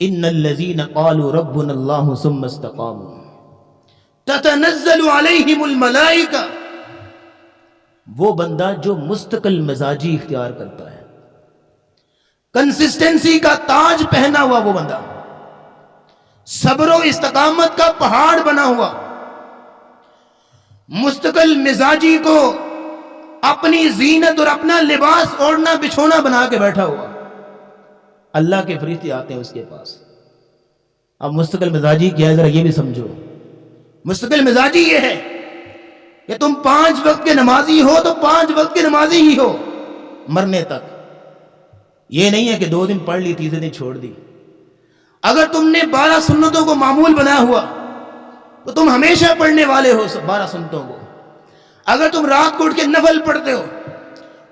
ان الذین قالوا ربنا اللہ ثم استقاموا تتنزل علیہم الملائکہ، وہ بندہ جو مستقل مزاجی اختیار کرتا ہے، کنسسٹنسی کا تاج پہنا ہوا وہ بندہ، صبر و استقامت کا پہاڑ بنا ہوا، مستقل مزاجی کو اپنی زینت اور اپنا لباس اوڑھنا بچھونا بنا کے بیٹھا ہوا، اللہ کے فرشتے آتے ہیں اس کے پاس۔ اب مستقل مزاجی کیا ہے ذرا یہ بھی سمجھو۔ مستقل مزاجی یہ ہے کہ تم 5 وقت کے نمازی ہو تو 5 وقت کے نمازی ہی ہو مرنے تک۔ یہ نہیں ہے کہ 2 دن پڑھ لی تیسرے دن چھوڑ دی۔ اگر تم نے 12 سنتوں کو معمول بنایا ہوا تو تم ہمیشہ پڑھنے والے ہو 12 سنتوں کو۔ اگر تم رات کو اٹھ کے نفل پڑھتے ہو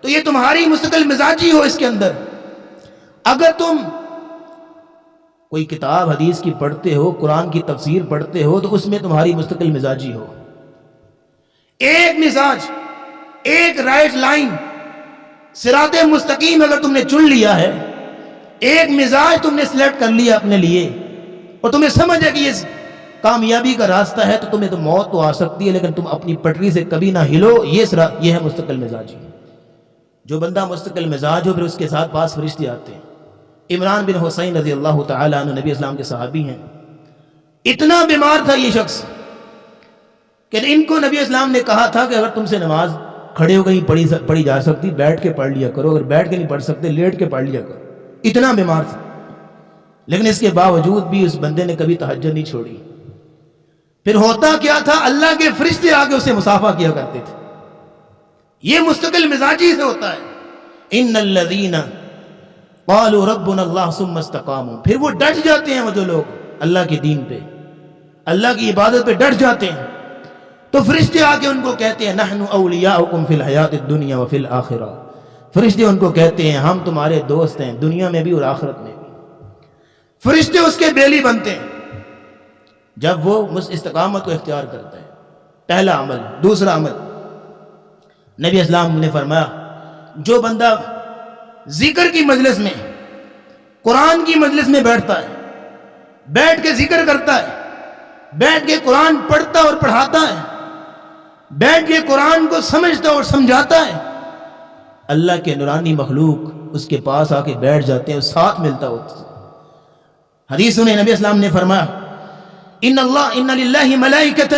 تو یہ تمہاری مستقل مزاجی ہو اس کے اندر۔ اگر تم کوئی کتاب حدیث کی پڑھتے ہو، قرآن کی تفسیر پڑھتے ہو تو اس میں تمہاری مستقل مزاجی ہو۔ ایک مزاج، ایک رائٹ لائن، صراط مستقیم اگر تم نے چن لیا ہے، ایک مزاج تم نے سلیکٹ کر لیا اپنے لیے، اور تمہیں سمجھ ہے کہ یہ کامیابی کا راستہ ہے، تو تمہیں تو موت تو آ سکتی ہے لیکن تم اپنی پٹری سے کبھی نہ ہلو، یہ ہے مستقل مزاجی۔ جو بندہ مستقل مزاج ہو پھر اس کے ساتھ پاس فرشتے آتے ہیں۔ عمران بن حسین رضی اللہ تعالی عنہ نبی اسلام کے صحابی ہیں۔ اتنا بیمار تھا یہ شخص کہ ان کو نبی اسلام نے کہا تھا کہ اگر تم سے نماز کھڑے ہو کہیں پڑھی جا سکتی بیٹھ کے پڑھ لیا کرو، اگر بیٹھ کے نہیں پڑھ سکتے لیٹ کے پڑھ لیا کرو۔ اتنا بیمار تھا، لیکن اس کے باوجود بھی اس بندے نے کبھی تہجد نہیں چھوڑی۔ پھر ہوتا کیا تھا، اللہ کے فرشتے آ کے اسے مصافحہ کیا کرتے تھے۔ یہ مستقل مزاجی سے ہوتا ہے۔ ان الذین قالوا ربنا اللہ ثم استقاموا، پھر وہ ڈٹ جاتے ہیں، وہ جو لوگ اللہ کے دین پہ، اللہ کی عبادت پہ ڈٹ جاتے ہیں، تو فرشتے آ کے ان کو کہتے ہیں نحن اولیاؤکم فی الحیات الدنیا وفی الآخرہ۔ فرشتے ان کو کہتے ہیں ہم تمہارے دوست ہیں دنیا میں بھی اور آخرت میں بھی۔ فرشتے اس کے بیلی بنتے ہیں جب وہ استقامت کو اختیار کرتا ہے۔ پہلا عمل۔ دوسرا عمل، نبی اسلام نے فرمایا جو بندہ ذکر کی مجلس میں، قرآن کی مجلس میں بیٹھتا ہے، بیٹھ کے ذکر کرتا ہے، بیٹھ کے قرآن پڑھتا اور پڑھاتا ہے، بیٹھ کے قرآن کو سمجھتا اور سمجھاتا ہے، اللہ کے نورانی مخلوق اس کے پاس آ کے بیٹھ جاتے ہیں، ساتھ ملتا ہوتا ہے۔ حدیث سنے، نبی اسلام نے فرمایا ان للہ ملائکۃ